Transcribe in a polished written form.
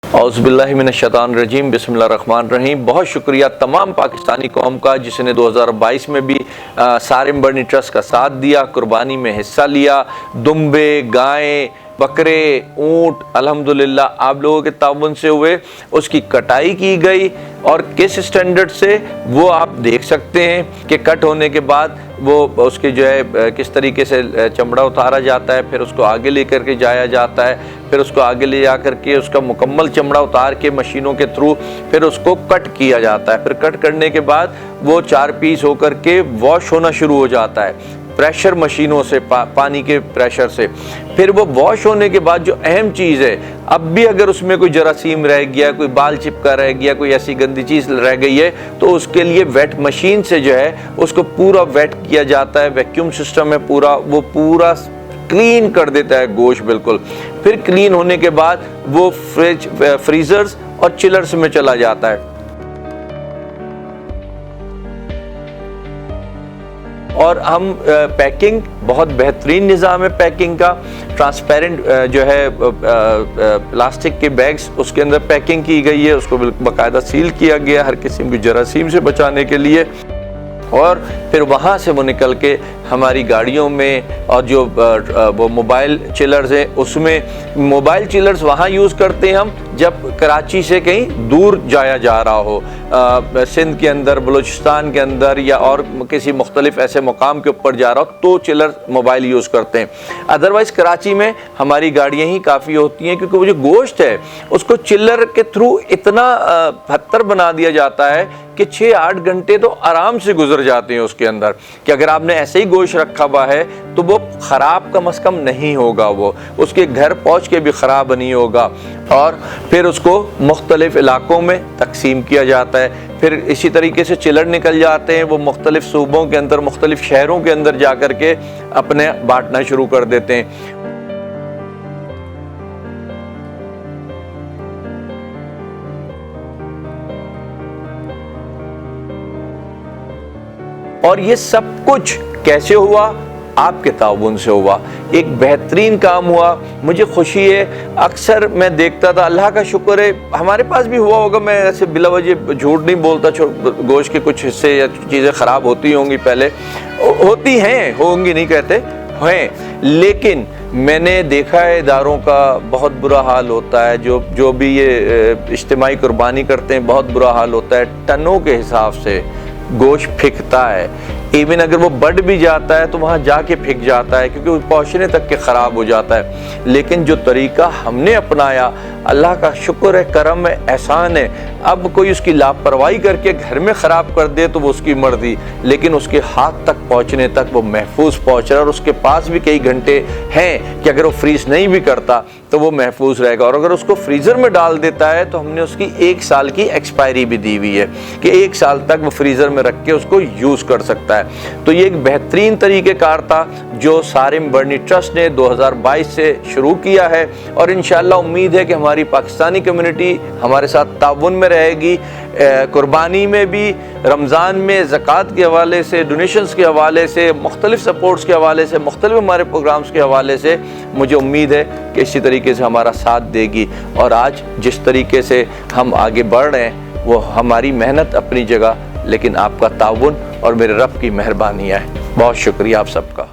औज़ुबिल्लाहि मिनश्शैतानिर्रजीम बिस्मिल्लाहिर्रहमानिर्रहीम। बहुत शुक्रिया तमाम पाकिस्तानी कौम का जिसने 2022 में भी सारिम बर्नी ट्रस्ट का साथ दिया, कुर्बानी में हिस्सा लिया। दुम्बे, गायें, बकरे, ऊँट अल्हम्दुलिल्लाह आप लोगों के ताउन से हुए, उसकी कटाई की गई और किस स्टैंडर्ड से वो आप देख सकते हैं कि कट होने के बाद वो उसके जो है किस तरीके से चमड़ा उतारा जाता है, फिर उसको आगे लेकर के जाया जाता है, फिर उसको आगे ले जा कर के उसका मुकम्मल चमड़ा उतार के मशीनों के थ्रू फिर उसको कट किया जाता है। फिर कट करने के बाद वो 4 पीस होकर के वॉश होना शुरू हो जाता है प्रेशर मशीनों से, पानी के प्रेशर से। फिर वो वॉश होने के बाद जो अहम चीज़ है, अब भी अगर उसमें कोई जरासीम रह गया, कोई बाल चिपका रह गया, कोई ऐसी गंदी चीज़ रह गई है, तो उसके लिए वेट मशीन से जो है उसको पूरा वेट किया जाता है। वैक्यूम सिस्टम है पूरा, वो पूरा क्लीन कर देता है गोश्त बिल्कुल। फिर क्लीन होने के बाद वो फ्रीजर्स और चिलर्स में चला जाता है और हम पैकिंग बहुत बेहतरीन निज़ाम है पैकिंग का। ट्रांसपेरेंट जो है प्लास्टिक के बैग्स उसके अंदर पैकिंग की गई है, उसको बाकायदा सील किया गया हर किस्म की जरासीम से बचाने के लिए। और फिर वहाँ से वो निकल के हमारी गाड़ियों में, और जो वो मोबाइल चिलर्स हैं उसमें, मोबाइल चिलर्स वहाँ यूज़ करते हैं हम जब कराची से कहीं दूर जाया जा रहा हो, सिंध के अंदर, बलूचिस्तान के अंदर या और किसी मुख्तलिफ ऐसे मुकाम के ऊपर जा रहा हो तो चिलर मोबाइल यूज़ करते हैं। अदरवाइज़ कराची में हमारी गाड़ियाँ ही काफ़ी होती हैं, क्योंकि वो जो गोश्त है उसको चिलर के थ्रू इतना बहत्तर बना दिया जाता है कि 6-8 घंटे तो आराम से गुजर जाते हैं उसके अंदर, कि अगर आपने ऐसे ही गोश्त रखा हुआ है तो वो ख़राब कम अज़ कम नहीं होगा, वो उसके घर पहुंच के भी ख़राब नहीं होगा। और फिर उसको मुख्तलिफ़ इलाकों में तकसीम किया जाता है। फिर इसी तरीके से चिलर निकल जाते हैं, वो मुख्तलिफ़ सूबों के अंदर, मुख्तलिफ़ शहरों के अंदर जा कर के अपने बांटना शुरू कर देते हैं। और ये सब कुछ कैसे हुआ? आपके ताउन से हुआ। एक बेहतरीन काम हुआ, मुझे खुशी है। अक्सर मैं देखता था, अल्लाह का शुक्र है हमारे पास भी हुआ होगा, मैं ऐसे बिलावजह झूठ नहीं बोलता, गोश्त के कुछ हिस्से या चीज़ें ख़राब होती होंगी, पहले होती हैं, होंगी नहीं कहते हैं, लेकिन मैंने देखा है इदारों का बहुत बुरा हाल होता है। जो भी ये इज्तिमाई कुर्बानी करते हैं बहुत बुरा हाल होता है। टनों के हिसाब से गोश्त फिकता है, इवन अगर वो बढ़ भी जाता है तो वहाँ जाके फिक जाता है, क्योंकि वो पहुँचने तक के ख़राब हो जाता है। लेकिन जो तरीका हमने अपनाया, अल्लाह का शुक्र है, करम है, एहसान है। अब कोई उसकी लापरवाही करके घर में ख़राब कर दे तो वो उसकी मर्ज़ी, लेकिन उसके हाथ तक पहुँचने तक वो महफूज पहुँच रहा है। और उसके पास भी कई घंटे हैं कि अगर वो फ्रीज़ नहीं भी करता तो वो महफूज रहेगा। और अगर उसको फ्रीज़र में डाल देता है तो हमने उसकी 1 साल की एक्सपायरी भी दी हुई है कि 1 साल तक वो फ्रीज़र में रख के उसको यूज़ कर सकता है। तो ये एक बेहतरीन तरीक़ेकार था जो सारिम बर्नी ट्रस्ट ने 2022 से शुरू किया है। और इंशाअल्लाह उम्मीद है कि हमारी पाकिस्तानी कम्युनिटी हमारे साथ ताउन में रहेगी, कुर्बानी में भी, रमज़ान में ज़कात के हवाले से, डोनेशंस के हवाले से, मुख्तलिफ सपोर्ट्स के हवाले से, मुख्तलिफ हमारे प्रोग्राम्स के हवाले से मुझे उम्मीद है कि इसी तरीके से हमारा साथ देगी। और आज जिस तरीके से हम आगे बढ़ रहे हैं वो हमारी मेहनत अपनी जगह, लेकिन आपका ताउन और मेरे रब की मेहरबानी है। बहुत शुक्रिया आप सबका।